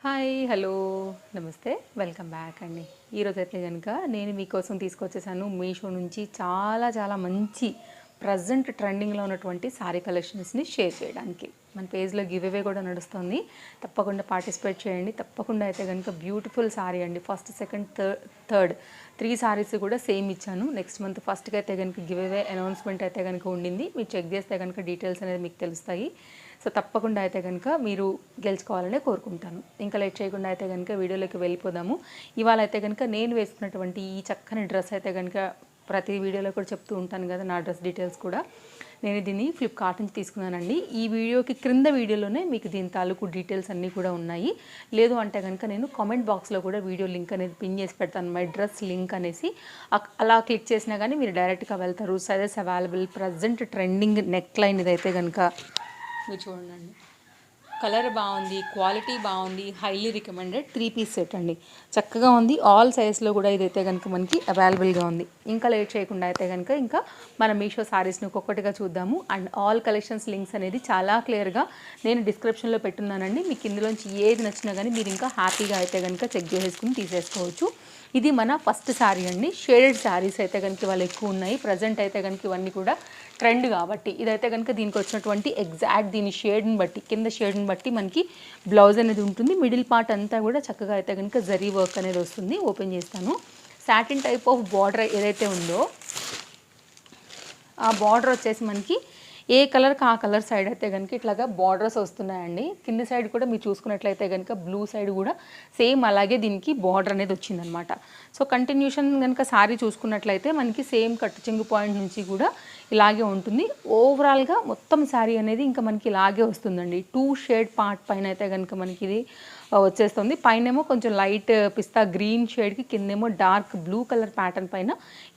Hi hello నమస్తే welcome back అండి. ఈరోజు అయితే కనుక నేను మీకోసం తీసుకొచ్చేసాను మీషో నుంచి చాలా చాలా మంచి ప్రజెంట్ ట్రెండింగ్లో ఉన్నటువంటి శారీ కలెక్షన్స్ని షేర్ చేయడానికి. మన పేజ్లో గివ్ అవే కూడా నడుస్తుంది, తప్పకుండా పార్టిసిపేట్ చేయండి. తప్పకుండా అయితే కనుక బ్యూటిఫుల్ శారీ అండి. ఫస్ట్ సెకండ్ థర్డ్ 3 శారీస్ కూడా సేమ్ ఇచ్చాను. నెక్స్ట్ మంత్ ఫస్ట్కి అయితే కనుక గివ్ అవే అనౌన్స్మెంట్ అయితే కనుక ఉండింది. మీరు చెక్ చేస్తే కనుక డీటెయిల్స్ అనేది మీకు తెలుస్తాయి. సో తప్పకుండా అయితే కనుక మీరు గెలుచుకోవాలనే కోరుకుంటాను. ఇంకా లేట్ చేయకుండా అయితే కనుక వీడియోలోకి వెళ్ళిపోదాము. ఇవాళ అయితే కనుక నేను వేసుకున్నటువంటి ఈ చక్కని డ్రెస్ అయితే కనుక ప్రతి వీడియోలో కూడా చెప్తూ ఉంటాను కదా, నా డ్రెస్ డీటెయిల్స్ కూడా. నేను దీన్ని ఫ్లిప్కార్ట్ నుంచి తీసుకున్నానండి. ఈ వీడియోకి క్రింద వీడియోలోనే మీకు దీని తాలూకు డీటెయిల్స్ అన్నీ కూడా ఉన్నాయి. లేదు అంటే కనుక నేను కామెంట్ బాక్స్లో కూడా వీడియో లింక్ అనేది పిన్ చేసి పెడతాను, మై డ్రెస్ లింక్ అనేసి. అలా క్లిక్ చేసినా కానీ మీరు డైరెక్ట్గా వెళ్తారు. Sizes available, present trending neck line ఇదైతే కనుక మీరు చూడండి. కలర్ బాగుంది, క్వాలిటీ బాగుంది, హైలీ రికమెండెడ్ 3 పీస్ సెట్ అండి. చక్కగా ఉంది. ఆల్ సైజ్లో కూడా ఇదైతే కనుక మనకి అవైలబుల్గా ఉంది. ఇంకా లేట్ చేయకుండా అయితే కనుక ఇంకా మన మీషో శారీస్ని ఒక్కొక్కటిగా చూద్దాము. అండ్ ఆల్ కలెక్షన్స్ లింక్స్ అనేది చాలా క్లియర్గా నేను డిస్క్రిప్షన్లో పెట్టున్నానండి. మీకు ఇందులోంచి ఏది నచ్చినా కానీ మీరు ఇంకా హ్యాపీగా అయితే కనుక చెక్ చేసేసుకుని తీసేసుకోవచ్చు. ఇది మన ఫస్ట్ శారీ అండి. షేడెడ్ శారీస్ అయితే కనుక వాళ్ళు ఎక్కువ ఉన్నాయి. ప్రజెంట్ అయితే కనుక ఇవన్నీ కూడా ట్రెండ్ కాబట్టి ఇదైతే కనుక దీనికి వచ్చినటువంటి ఎగ్జాక్ట్ దీని షేడ్ని బట్టి, కింద షేడ్ని బట్టి మనకి బ్లౌజ్ అనేది ఉంటుంది. మిడిల్ పార్ట్ అంతా కూడా చక్కగా అయితే కనుక జరీ వర్క్ అనేది వస్తుంది. ఓపెన్ చేస్తాను. సాటిన్ టైప్ ఆఫ్ బార్డర్ ఏదైతే ఉందో ఆ బార్డర్ వచ్చేసి మనకి ఏ కలర్కి ఆ కలర్ సైడ్ అయితే కనుక ఇట్లాగా బార్డర్స్ వస్తున్నాయండి. కింద సైడ్ కూడా మీరు చూసుకున్నట్లయితే కనుక బ్లూ సైడ్ కూడా సేమ్ అలాగే దీనికి బార్డర్ అనేది వచ్చిందనమాట. సో కంటిన్యూషన్ కనుక శారీ చూసుకున్నట్లయితే మనకి సేమ్ కట్టు చెంగు పాయింట్ నుంచి కూడా ఇలాగే ఉంటుంది. ఓవరాల్గా మొత్తం శారీ అనేది ఇంకా మనకి ఇలాగే వస్తుందండి. 2 షేడ్ పార్ట్ పైన అయితే కనుక మనకి ఇది వచ్చేస్తుంది. పైనేమో కొంచెం లైట్ పిస్తా గ్రీన్ షేడ్కి, కిందేమో డార్క్ బ్లూ కలర్ ప్యాటర్న్ పైన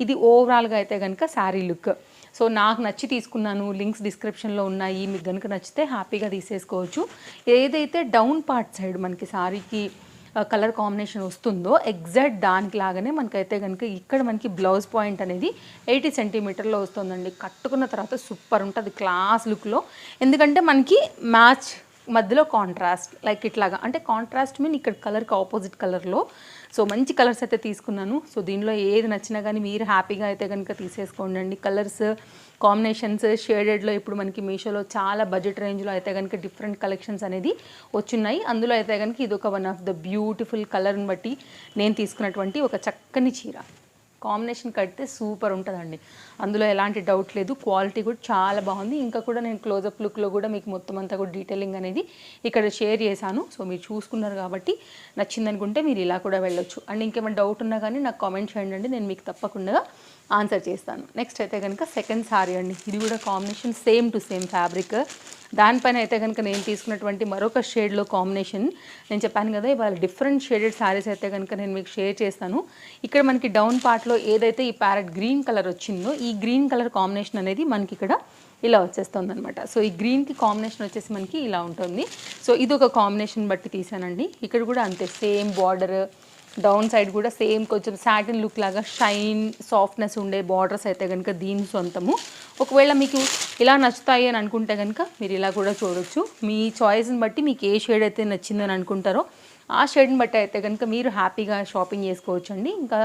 ఇది ఓవరాల్గా అయితే కనుక శారీ లుక్. సో నాకు నచ్చి తీసుకున్నాను. లింక్స్ డిస్క్రిప్షన్లో ఉన్నాయి. మీకు కనుక నచ్చితే హ్యాపీగా తీసేసుకోవచ్చు. ఏదైతే డౌన్ పార్ట్ సైడ్ మనకి శారీకి కలర్ కాంబినేషన్ వస్తుందో ఎగ్జాక్ట్ దానికి లాగానే మనకైతే కనుక ఇక్కడ మనకి బ్లౌజ్ పాయింట్ అనేది 80 సెంటీమీటర్లో వస్తుందండి. కట్టుకున్న తర్వాత సూపర్ ఉంటుంది క్లాస్ లుక్లో. ఎందుకంటే మనకి మ్యాచ్ మధ్యలో కాంట్రాస్ట్ లైక్ ఇట్లాగా, అంటే కాంట్రాస్ట్ మీన్ ఇక్కడ కలర్కి ఆపోజిట్ కలర్లో. సో మంచి కలర్స్ అయితే తీసుకున్నాను. సో దీనిలో ఏది నచ్చినా కానీ మీరు హ్యాపీగా అయితే కనుక తీసేసుకోండి. కలర్స్ కాంబినేషన్స్ షేడెడ్లో ఇప్పుడు మనకి మీషోలో చాలా బడ్జెట్ రేంజ్లో అయితే కనుక డిఫరెంట్ కలెక్షన్స్ అనేది వచ్చున్నాయి. అందులో అయితే కనుక ఇది ఒక వన్ ఆఫ్ ద బ్యూటిఫుల్ కలర్ని బట్టి నేను తీసుకున్నటువంటి ఒక చక్కని చీర. కాంబినేషన్ కడితే సూపర్ ఉంటుందండి, అందులో ఎలాంటి డౌట్ లేదు. క్వాలిటీ కూడా చాలా బాగుంది. ఇంకా కూడా నేను క్లోజప్ లుక్లో కూడా మీకు మొత్తం అంతా కూడా డీటెయిలింగ్ అనేది ఇక్కడ షేర్ చేశాను. సో మీరు చూసుకున్నారు కాబట్టి నచ్చిందనుకుంటే మీరు ఇలా కూడా వెళ్ళొచ్చు. అండ్ ఇంకేమైనా డౌట్ ఉన్నా కానీ నాకు కామెంట్ చేయండి, నేను మీకు తప్పకుండా ఆన్సర్ చేస్తాను. నెక్స్ట్ అయితే కనుక సెకండ్ సారీ అండి. ఇది కూడా combination same to same fabric. దానిపైన అయితే కనుక నేను తీసుకున్నటువంటి మరొక షేడ్లో కాంబినేషన్ నేను చెప్పాను కదా, ఇవాళ డిఫరెంట్ షేడెడ్ శారీస్ అయితే కనుక నేను మీకు షేర్ చేస్తాను. ఇక్కడ మనకి డౌన్ పార్ట్లో ఏదైతే ఈ ప్యారెట్ గ్రీన్ కలర్ వచ్చిందో ఈ గ్రీన్ కలర్ కాంబినేషన్ అనేది మనకి ఇక్కడ ఇలా వచ్చేస్తుంది అనమాట. సో ఈ గ్రీన్కి కాంబినేషన్ వచ్చేసి మనకి ఇలా ఉంటుంది. సో ఇది ఒక కాంబినేషన్ బట్టి తీసానండి. ఇక్కడ కూడా అంతే సేమ్ బార్డర్, డౌన్ సైడ్ కూడా సేమ్ కొంచెం సాటిన్ లుక్ లాగా షైన్ సాఫ్ట్నెస్ ఉండే బార్డర్స్ అయితే కనుక దీని సొంతము. ఒకవేళ మీకు ఇలా నచ్చుతాయి అని అనుకుంటే కనుక మీరు ఇలా కూడా చూడొచ్చు. మీ చాయిస్ని బట్టి మీకు ఏ షేడ్ అయితే నచ్చిందని అనుకుంటారో ఆ షేడ్ని బట్టి అయితే కనుక మీరు హ్యాపీగా షాపింగ్ చేసుకోవచ్చు అండి. ఇంకా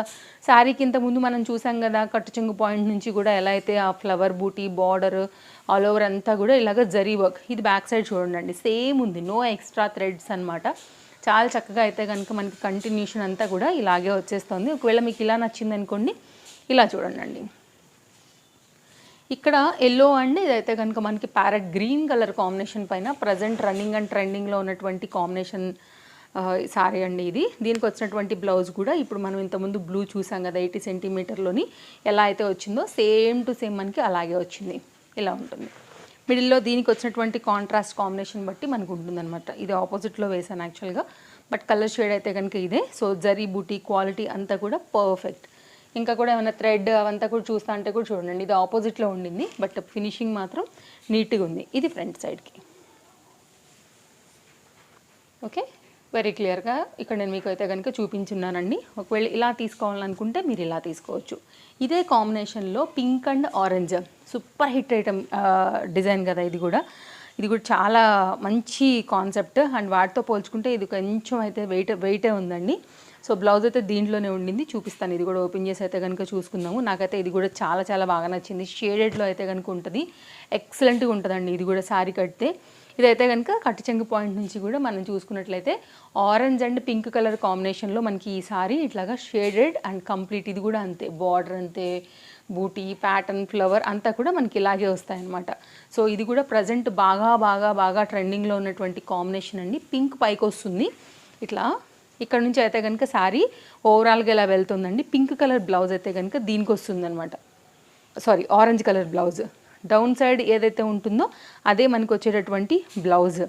శారీకి ఇంతకుముందు మనం చూసాం కదా, కట్టు చెంగు పాయింట్ నుంచి కూడా ఎలా అయితే ఆ ఫ్లవర్ బూటీ బార్డర్ ఆల్ ఓవర్ అంతా కూడా ఇలాగ జరీ వర్క్. ఇది బ్యాక్ సైడ్ చూడండి సేమ్ ఉంది, నో ఎక్స్ట్రా థ్రెడ్స్ అనమాట. చాలా చక్కగా అయితే కనుక మనకి కంటిన్యూషన్ అంతా కూడా ఇలాగే వచ్చేస్తుంది. ఒకవేళ మీకు ఇలా నచ్చింది అనుకోండి, ఇలా చూడండి. ఇక్కడ ఎల్లో అండి, ఇదైతే కనుక మనకి ప్యారెట్ గ్రీన్ కలర్ కాంబినేషన్ పైన ప్రజెంట్ రన్నింగ్ అండ్ ట్రెండింగ్లో ఉన్నటువంటి కాంబినేషన్ సారీ అండి ఇది. దీనికి వచ్చినటువంటి బ్లౌజ్ కూడా ఇప్పుడు మనం ఇంతకుముందు బ్లూ చూసాం కదా 80 సెంటీమీటర్లోని ఎలా అయితే వచ్చిందో సేమ్ టు సేమ్ మనకి అలాగే వచ్చింది. ఇలా ఉంటుంది. మిడిల్లో దీనికి వచ్చినటువంటి కాంట్రాస్ట్ కాంబినేషన్ బట్టి మనకు ఉంటుందన్నమాట. ఇది ఆపోజిట్లో వేసాను యాక్చువల్గా, బట్ కలర్ షేడ్ అయితే కనుక ఇదే. సో జరీ బూటీ క్వాలిటీ అంతా కూడా పర్ఫెక్ట్. ఇంకా కూడా ఏమైనా థ్రెడ్ అవంతా కూడా చూస్తా అంటే కూడా చూడండి, ఇది ఆపోజిట్లో ఉండింది బట్ ఫినిషింగ్ మాత్రం నీట్గా ఉంది. ఇది ఫ్రంట్ సైడ్కి. ఓకే, వెరీ క్లియర్గా ఇక్కడ నేను మీకు అయితే కనుక చూపించున్నానండి. ఒకవేళ ఇలా తీసుకోవాలనుకుంటే మీరు ఇలా తీసుకోవచ్చు. ఇదే కాంబినేషన్లో pink and orange super hit item design కదా ఇది కూడా. ఇది కూడా చాలా మంచి కాన్సెప్ట్. అండ్ వాటితో పోల్చుకుంటే ఇది కొంచెం అయితే వెయిటే ఉందండి. సో బ్లౌజ్ అయితే దీంట్లోనే ఉండింది, చూపిస్తాను. ఇది కూడా ఓపెన్ చేసి అయితే కనుక చూసుకుందాము. నాకైతే ఇది కూడా చాలా చాలా బాగా నచ్చింది. షేడెడ్లో అయితే కనుక ఉంటుంది, ఎక్సలెంట్గా ఉంటుందండి ఇది కూడా శారీ కడితే. ఇదైతే కనుక కట్టు చెంగు పాయింట్ నుంచి కూడా మనం చూసుకున్నట్లయితే ఆరెంజ్ అండ్ పింక్ కలర్ కాంబినేషన్లో మనకి ఈ సారీ ఇట్లాగా షేడెడ్ అండ్ కంప్లీట్. ఇది కూడా అంతే, బార్డర్ అంతే, బూటీ ప్యాటర్న్ ఫ్లవర్ అంతా కూడా మనకి ఇలాగే వస్తాయన్నమాట. సో ఇది కూడా ప్రజెంట్ బాగా బాగా బాగా ట్రెండింగ్లో ఉన్నటువంటి కాంబినేషన్ అండి. పింక్ పైకి వస్తుంది ఇట్లా, ఇక్కడ నుంచి అయితే కనుక శారీ ఓవరాల్గా ఇలా వెళ్తుందండి. పింక్ కలర్ బ్లౌజ్ అయితే కనుక దీనికి వస్తుంది అనమాట, sorry orange colour blouse. Down side ఏదైతే ఉంటుందో అదే మనకు వచ్చేటటువంటి బ్లౌజ్.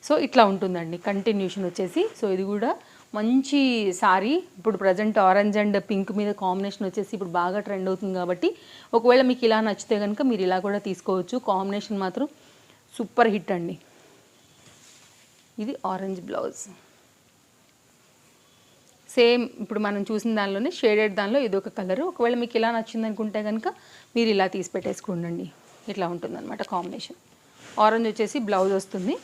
సో ఇట్లా ఉంటుందండి కంటిన్యూషన్ వచ్చేసి. సో ఇది కూడా మంచి శారీ. ఇప్పుడు ప్రజెంట్ ఆరెంజ్ అండ్ పింక్ మీద కాంబినేషన్ వచ్చేసి ఇప్పుడు బాగా ట్రెండ్ అవుతుంది కాబట్టి ఒకవేళ మీకు ఇలా నచ్చితే కనుక మీరు ఇలా కూడా తీసుకోవచ్చు. కాంబినేషన్ మాత్రం సూపర్ హిట్ అండి. ఇది ఆరెంజ్ బ్లౌజ్, సేమ్ ఇప్పుడు మనం చూసిన దానిలోనే షేడెడ్ దానిలో ఇదొక కలరు. ఒకవేళ మీకు ఇలా నచ్చింది అనుకుంటే కనుక మీరు ఇలా తీసి పెట్టేసుకోండి. ఇట్లా ఉంటుందన్నమాట కాంబినేషన్. ఆరెంజ్ వచ్చేసి బ్లౌజ్ వస్తుంది,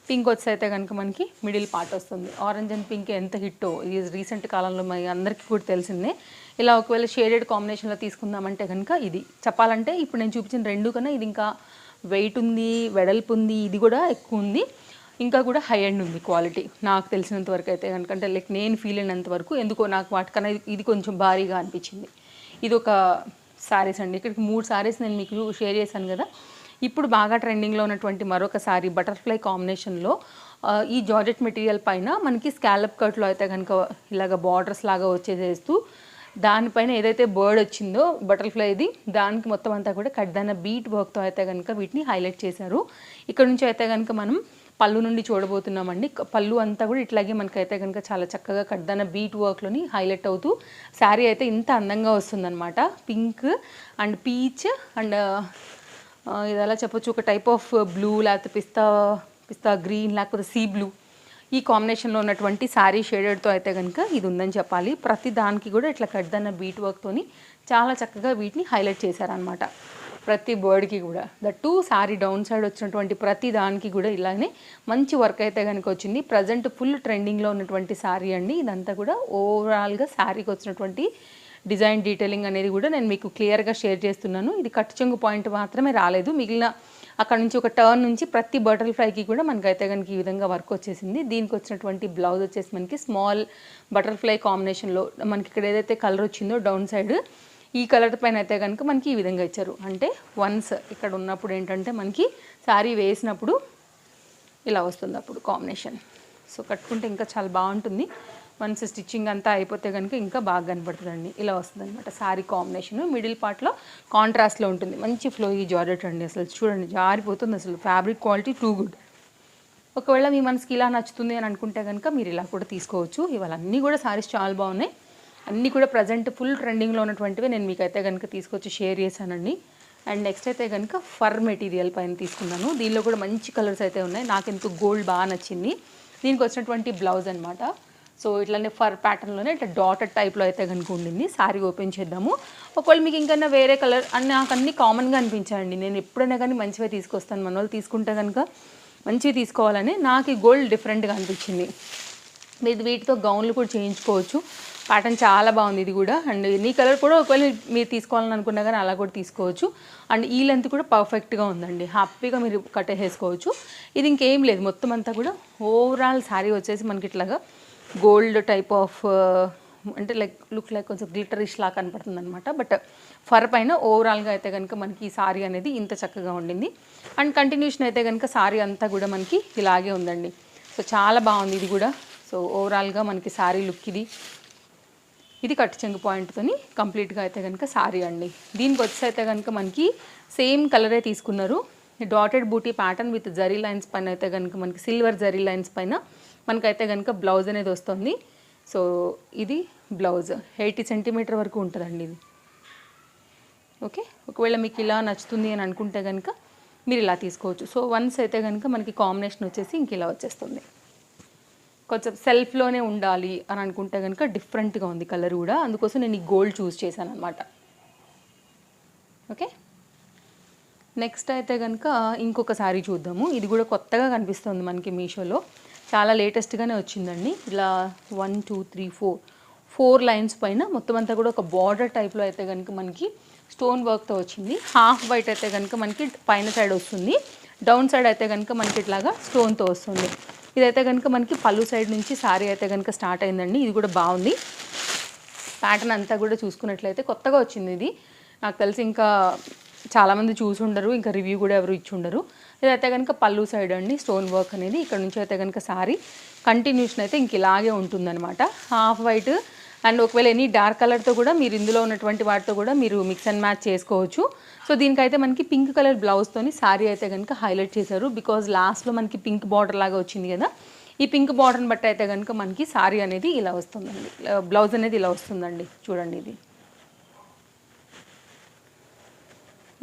పింక్ వచ్చి అయితే కనుక మనకి మిడిల్ పార్ట్ వస్తుంది. ఆరెంజ్ అండ్ పింక్ ఎంత హిట్టో ఇది రీసెంట్ కాలంలో మన అందరికీ కూడా తెలిసిందే. ఇలా ఒకవేళ షేడెడ్ కాంబినేషన్లో తీసుకుందామంటే కనుక ఇది చెప్పాలంటే ఇప్పుడు నేను చూపించిన రెండు కన్నా ఇది ఇంకా వెయిట్ ఉంది, వెడల్పు ఉంది, ఇది కూడా ఎక్కువ ఉంది, ఇంకా కూడా హై ఎండ్ ఉంది క్వాలిటీ నాకు తెలిసినంత వరకు అయితే కనుక. అంటే లైక్ నేను ఫీల్ అయినంత వరకు ఎందుకో నాకు వాటికన్నా ఇది కొంచెం భారీగా అనిపించింది. ఇది ఒక శారీస్ అండి. ఇక్కడికి 3 శారీస్ నేను మీకు షేర్ చేశాను కదా. ఇప్పుడు బాగా ట్రెండింగ్లో ఉన్నటువంటి మరొక శారీ బటర్ఫ్లై కాంబినేషన్లో ఈ జార్జెట్ మెటీరియల్ పైన మనకి స్కాలప్ కట్లో అయితే కనుక ఇలాగ బార్డర్స్ లాగా వచ్చేసేస్తూ దానిపైన ఏదైతే బర్డ్ వచ్చిందో బటర్ఫ్లైది దానికి మొత్తం అంతా కూడా కడ్దాన బీట్ వర్క్తో అయితే కనుక వీటిని హైలైట్ చేశారు. ఇక్కడ నుంచి అయితే కనుక మనం పళ్ళు నుండి చూడబోతున్నామండి. పళ్ళు అంతా కూడా ఇట్లాగే మనకైతే కనుక చాలా చక్కగా కడ్దాన బీట్ వర్క్లోని హైలైట్ అవుతూ శారీ అయితే ఇంత అందంగా వస్తుందన్నమాట. పింక్ అండ్ పీచ్ అండ్ ఇది ఎలా చెప్పొచ్చు, ఒక టైప్ ఆఫ్ బ్లూ లేకపోతే పిస్తా గ్రీన్ లేకపోతే సీ బ్లూ ఈ కాంబినేషన్లో ఉన్నటువంటి శారీ షేడెడ్తో అయితే కనుక ఇది ఉందని చెప్పాలి. ప్రతి దానికి కూడా ఇట్లా కడ్దాన బీట్ వర్క్తోని చాలా చక్కగా వీటిని హైలైట్ చేశారనమాట. ప్రతి బర్డ్కి కూడా దట్టు శారీ డౌన్ సైడ్ వచ్చినటువంటి ప్రతి దానికి కూడా ఇలానే మంచి వర్క్ అయితే కనుక వచ్చింది. ప్రజెంట్ ఫుల్ ట్రెండింగ్లో ఉన్నటువంటి శారీ అండి ఇదంతా కూడా. ఓవరాల్గా శారీకి వచ్చినటువంటి డిజైన్ డీటెయిలింగ్ అనేది కూడా నేను మీకు క్లియర్గా షేర్ చేస్తున్నాను. ఇది కట్ చెంగు పాయింట్ మాత్రమే రాలేదు, మిగిలిన అక్కడ నుంచి ఒక టర్న్ నుంచి ప్రతి బటర్ఫ్లైకి కూడా మనకైతే కనుక ఈ విధంగా వర్క్ వచ్చేసింది. దీనికి వచ్చినటువంటి బ్లౌజ్ వచ్చేసి మనకి స్మాల్ బటర్ఫ్లై కాంబినేషన్లో మనకి ఇక్కడ ఏదైతే కలర్ వచ్చిందో డౌన్ సైడ్ ఈ కలర్ పైన అయితే కనుక మనకి ఈ విధంగా ఇచ్చారు. అంటే వన్స్ ఇక్కడ ఉన్నప్పుడు ఏంటంటే మనకి శారీ వేసినప్పుడు ఇలా వస్తుంది అప్పుడు కాంబినేషన్. సో కట్టుకుంటే ఇంకా చాలా బాగుంటుంది. వన్స్ స్టిచ్చింగ్ అంతా అయిపోతే కనుక ఇంకా బాగా కనపడుతుందండి. ఇలా వస్తుంది అనమాట శారీ కాంబినేషన్. మిడిల్ పార్ట్లో కాంట్రాస్ట్లో ఉంటుంది. మంచి ఫ్లో ఈ జార్జెట్ అండి, అసలు చూడండి జారిపోతుంది. అసలు ఫ్యాబ్రిక్ క్వాలిటీ టూ గుడ్. ఒకవేళ మీ మనసుకి ఇలా నచ్చుతుంది అని అనుకుంటే కనుక మీరు ఇలా కూడా తీసుకోవచ్చు. ఇవాళ అన్నీ కూడా శారీస్ చాలా బాగున్నాయి. అన్నీ కూడా ప్రజెంట్ ఫుల్ ట్రెండింగ్లో ఉన్నటువంటివి నేను మీకు అయితే కనుక తీసుకొచ్చి షేర్ చేశానండి. అండ్ నెక్స్ట్ అయితే కనుక ఫర్ మెటీరియల్ పైన తీసుకున్నాను. దీనిలో కూడా మంచి కలర్స్ అయితే ఉన్నాయి. నాకు ఎందుకు గోల్డ్ బాగా నచ్చింది. దీనికి వచ్చినటువంటి బ్లౌజ్ అనమాట. సో ఇట్లానే ఫర్ ప్యాటర్న్లోనే ఇట్లా డాటెడ్ టైప్లో అయితే కనుక ఉండింది. శారీ ఓపెన్ చేద్దాము. ఒకవేళ మీకు ఇంకన్నా వేరే కలర్ అని నాకు అన్నీ కామన్గా అనిపించాయండి. నేను ఎప్పుడైనా కానీ మంచివే తీసుకొస్తాను. మన వాళ్ళు తీసుకుంటే కనుక మంచివి తీసుకోవాలని నాకు ఈ గోల్డ్ డిఫరెంట్గా అనిపించింది. మీరు వీటితో గౌన్లు కూడా చేయించుకోవచ్చు. ప్యాటర్న్ చాలా బాగుంది ఇది కూడా. అండ్ ఈ కలర్ కూడా ఒకవేళ మీరు తీసుకోవాలని అనుకున్నా కానీ అలా కూడా తీసుకోవచ్చు. అండ్ ఈ లెంత్ కూడా పర్ఫెక్ట్గా ఉందండి, హ్యాపీగా మీరు కట్టేసుకోవచ్చు. ఇది ఇంకేం లేదు, మొత్తం అంతా కూడా ఓవరాల్ శారీ వచ్చేసి మనకి ఇట్లాగా గోల్డ్ టైప్ ఆఫ్ అంటే లుక్ లైక్ కొంచెం గ్లిటరిష్ లా కనపడుతుంది అనమాట. బట్ ఫర్ పైన ఓవరాల్గా అయితే కనుక మనకి ఈ శారీ అనేది ఇంత చక్కగా ఉండింది. అండ్ కంటిన్యూషన్ అయితే కనుక శారీ అంతా కూడా మనకి ఇలాగే ఉందండి. సో చాలా బాగుంది ఇది కూడా. సో ఓవరాల్గా మనకి శారీ లుక్ ఇది కట్ చెంగు పాయింట్తోని కంప్లీట్గా అయితే కనుక శారీ అండి. దీనికి వచ్చి అయితే కనుక మనకి సేమ్ కలరే తీసుకున్నారు. డాటెడ్ బూటీ ప్యాటర్న్ విత్ జరీ లైన్స్ పైన అయితే కనుక మనకి సిల్వర్ జరీ లైన్స్ పైన మనకైతే కనుక బ్లౌజ్ అనేది వస్తుంది. సో ఇది బ్లౌజ్ 80 సెంటీమీటర్ వరకు ఉంటుందండి ఇది. ఓకే, ఒకవేళ మీకు ఇలా నచ్చుతుంది అని అనుకుంటే కనుక మీరు ఇలా తీసుకోవచ్చు. సో వన్స్ అయితే కనుక మనకి కాంబినేషన్ వచ్చేసి ఇంక ఇలా వచ్చేస్తుంది. కొంచెం సెల్ఫ్లోనే ఉండాలి అని అనుకుంటే కనుక డిఫరెంట్గా ఉంది కలర్ కూడా, అందుకోసం నేను ఈ గోల్డ్ చూస్ చేశాను అనమాట. ఓకే, నెక్స్ట్ అయితే కనుక ఇంకొక శారీ చూద్దాము. ఇది కూడా కొత్తగా కనిపిస్తుంది మనకి మీషోలో, చాలా లేటెస్ట్గానే వచ్చిందండి. ఇలా 1 2 3 4 లైన్స్ పైన మొత్తం అంతా కూడా ఒక బార్డర్ టైప్లో అయితే కనుక మనకి స్టోన్ వర్క్తో వచ్చింది. హాఫ్ వైట్ అయితే కనుక మనకి పైన సైడ్ వస్తుంది, డౌన్ సైడ్ అయితే కనుక మనకి ఇట్లాగా స్టోన్తో వస్తుంది. ఇదైతే కనుక మనకి పళ్ళు సైడ్ నుంచి శారీ అయితే కనుక స్టార్ట్ అయిందండి. ఇది కూడా బాగుంది. ప్యాటర్న్ అంతా కూడా చూసుకున్నట్లయితే కొత్తగా వచ్చింది ఇది. నాకు తెలిసి ఇంకా చాలామంది చూసి ఉండరు, ఇంకా రివ్యూ కూడా ఎవరు ఇచ్చి ఉండరు. ఇదైతే కనుక పళ్ళు సైడ్ అండి స్టోన్ వర్క్ అనేది. ఇక్కడ నుంచి అయితే కనుక శారీ కంటిన్యూషన్ అయితే ఇంక ఇలాగే ఉంటుందన్నమాట. హాఫ్ వైట్ అండ్ ఒకవేళ ఎనీ డార్క్ కలర్తో కూడా మీరు ఇందులో ఉన్నటువంటి వాటితో కూడా మీరు మిక్స్ అండ్ మ్యాచ్ చేసుకోవచ్చు. సో దీనికైతే మనకి పింక్ కలర్ బ్లౌజ్తోని శారీ అయితే కనుక హైలైట్ చేశారు. బికాజ్ లాస్ట్లో మనకి పింక్ బార్డర్ లాగా వచ్చింది కదా, ఈ పింక్ బార్డర్ని బట్టి అయితే కనుక మనకి శారీ అనేది ఇలా వస్తుందండి, బ్లౌజ్ అనేది ఇలా వస్తుందండి. చూడండి ఇది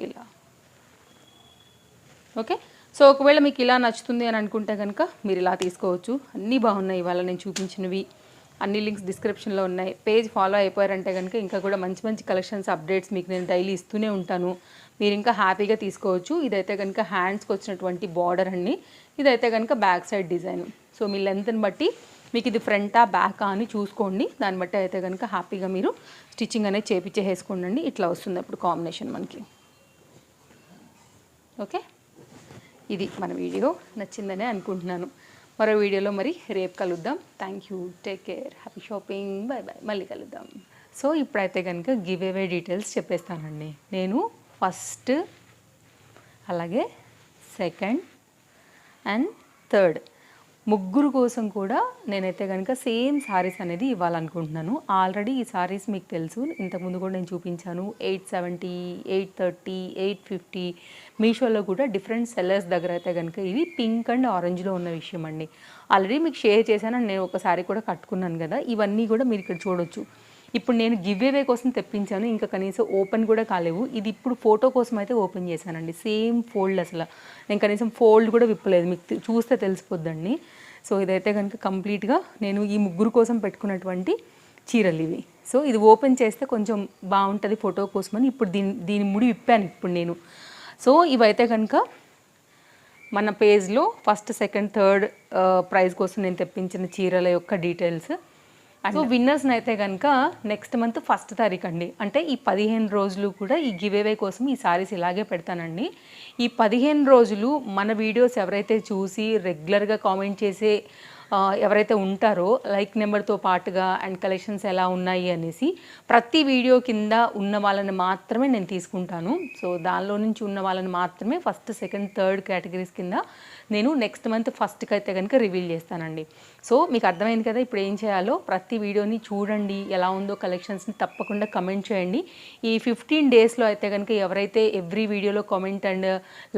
ఇలా. ఓకే, సో ఒకవేళ మీకు ఇలా నచ్చుతుంది అని అనుకుంటే కనుక మీరు ఇలా తీసుకోవచ్చు. అన్నీ బాగున్నాయి ఇవాళ నేను చూపించినవి. అన్ని లింక్స్ డిస్క్రిప్షన్లో ఉన్నాయి. పేజ్ ఫాలో అయిపోయారంటే కనుక ఇంకా కూడా మంచి మంచి కలెక్షన్స్ అప్డేట్స్ మీకు నేను డైలీ ఇస్తూనే ఉంటాను. మీరు ఇంకా హ్యాపీగా తీసుకోవచ్చు. ఇదైతే కనుక హ్యాండ్స్కి వచ్చినటువంటి బార్డర్ అండి. ఇదైతే కనుక బ్యాక్ సైడ్ డిజైన్. సో మీ లెంత్ని బట్టి మీకు ఇది ఫ్రంటా బ్యాకా అని చూసుకోండి. దాన్ని బట్టి అయితే కనుక హ్యాపీగా మీరు స్టిచ్చింగ్ అనేది చేపించేసుకోండి. ఇట్లా వస్తుంది అప్పుడు కాంబినేషన్ మనకి. ఓకే, ఇది మన వీడియో నచ్చిందనే అనుకుంటున్నాను. మరో వీడియోలో మరి రేపు కలుద్దాం. Thank you, take care, happy shopping, bye bye, మళ్ళీ కలుద్దాం. సో ఇప్పుడైతే కనుక గివ్ అవే డీటెయిల్స్ చెప్పేస్తానండి. నేను ఫస్ట్, అలాగే సెకండ్ అండ్ థర్డ్ ముగ్గురు కోసం కూడా నేనైతే కనుక సేమ్ సారీస్ అనేది ఇవ్వాలనుకుంటున్నాను. ఆల్రెడీ ఈ సారీస్ మీకు తెలుసు, ఇంతకుముందు కూడా నేను చూపించాను. 870, 830, 850 మీషోలో కూడా డిఫరెంట్ సెల్లర్స్ దగ్గర అయితే కనుక ఇవి పింక్ అండ్ ఆరెంజ్లో ఉన్న విషయం అండి. ఆల్రెడీ మీకు షేర్ చేశాను, నేను ఒకసారి కూడా కట్టుకున్నాను కదా. ఇవన్నీ కూడా మీరు ఇక్కడ చూడొచ్చు. ఇప్పుడు నేను గివ్ అవే కోసం తెప్పించాను, ఇంకా కనీసం ఓపెన్ కూడా కాలేవు. ఇది ఇప్పుడు ఫోటో కోసం అయితే ఓపెన్ చేశానండి. సేమ్ ఫోల్డ్, అసలు నేను కనీసం ఫోల్డ్ కూడా విప్పలేదు, మీకు చూస్తే తెలిసిపోద్దండి. సో ఇదైతే కనుక కంప్లీట్గా నేను ఈ ముగ్గురు కోసం పెట్టుకున్నటువంటి చీరలు ఇవి. సో ఇది ఓపెన్ చేస్తే కొంచెం బాగుంటుంది ఫోటో కోసమని ఇప్పుడు దీని ముడి విప్పాను ఇప్పుడు నేను. సో ఇవైతే కనుక మన పేజ్లో ఫస్ట్, సెకండ్, థర్డ్ ప్రైజ్ కోసం నేను తెప్పించిన చీరల యొక్క డీటెయిల్స్. సో విన్నర్స్ని అయితే కనుక నెక్స్ట్ మంత్ 1st తారీఖు అండి, అంటే ఈ 15 రోజులు కూడా ఈ గివ్ అవే కోసం ఈ సారీస్ ఇలాగే పెడతానండి. ఈ 15 రోజులు మన వీడియోస్ ఎవరైతే చూసి రెగ్యులర్గా కామెంట్ చేసే ఎవరైతే ఉంటారో లైక్ నెంబర్తో పాటుగా అండ్ కలెక్షన్స్ ఎలా ఉన్నాయి అనేసి ప్రతి వీడియో కింద ఉన్న వాళ్ళని మాత్రమే నేను తీసుకుంటాను. సో దానిలో నుంచి ఉన్న వాళ్ళని మాత్రమే ఫస్ట్, సెకండ్, థర్డ్ కేటగిరీస్ కింద నేను నెక్స్ట్ మంత్ 1st అయితే కనుక రివీల్ చేస్తానండి. సో మీకు అర్థమైంది కదా ఇప్పుడు ఏం చేయాలో. ప్రతి వీడియోని చూడండి, ఎలా ఉందో కలెక్షన్స్ని తప్పకుండా కమెంట్ చేయండి. ఈ 15 డేస్లో అయితే కనుక ఎవరైతే ఎవ్రీ వీడియోలో comment and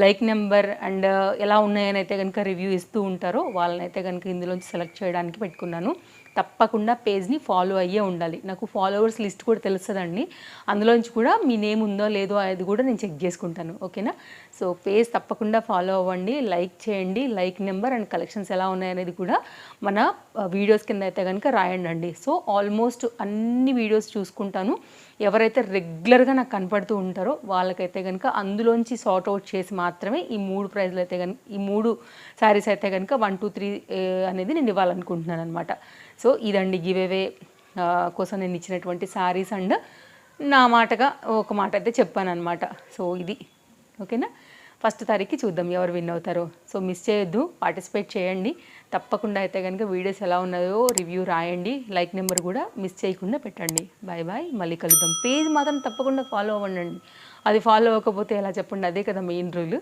like number and ఎలా ఉన్నాయని అయితే కనుక రివ్యూ ఇస్తూ ఉంటారో వాళ్ళని అయితే కనుక ఇందులో సెలెక్ట్ చేయడానికి పెట్టుకున్నాను. తప్పకుండా పేజ్ని ఫాలో అయ్యే ఉండాలి. నాకు ఫాలోవర్స్ లిస్ట్ కూడా తెలుస్తుందండి, అందులోంచి కూడా మీ నేమ్ ఉందో లేదో అది కూడా నేను చెక్ చేసుకుంటాను. ఓకేనా? సో పేజ్ తప్పకుండా ఫాలో అవ్వండి, లైక్ చేయండి. లైక్ నెంబర్ అండ్ కలెక్షన్స్ ఎలా ఉన్నాయనేది కూడా మన వీడియోస్ కింద అయితే కనుక రాయండి. సో ఆల్మోస్ట్ అన్ని వీడియోస్ చూసుకుంటాను. ఎవరైతే రెగ్యులర్గా నాకు కనపడుతూ ఉంటారో వాళ్ళకైతే కనుక అందులోంచి సార్ట్ అవుట్ చేసి మాత్రమే ఈ 3 ప్రైజ్లు అయితే కనుక ఈ 3 శారీస్ అయితే కనుక 1 2 3 అనేది నేను ఇవ్వాలనుకుంటున్నాను అనమాట. సో ఇదండి గివ్ అవే కోసం నేను ఇచ్చినటువంటి శారీస్ అండ్ నా మాటగా ఒక మాట అయితే చెప్పాను అనమాట. సో ఇది ఓకేనా? 1st తారీఖుకి చూద్దాం ఎవరు విన్ అవుతారో. సో మిస్ చేయొద్దు, పార్టిసిపేట్ చేయండి తప్పకుండా. అయితే కనుక వీడియోస్ ఎలా ఉన్నాయో రివ్యూ రాయండి, లైక్ నెంబర్ కూడా మిస్ చేయకుండా పెట్టండి. బాయ్ బాయ్, మళ్ళీ కలుద్దాం. పేజ్ మాత్రం తప్పకుండా ఫాలో అవ్వండి. అది ఫాలో అవ్వకపోతే ఎలా చెప్పండి, అదే కదా మెయిన్ రూల్.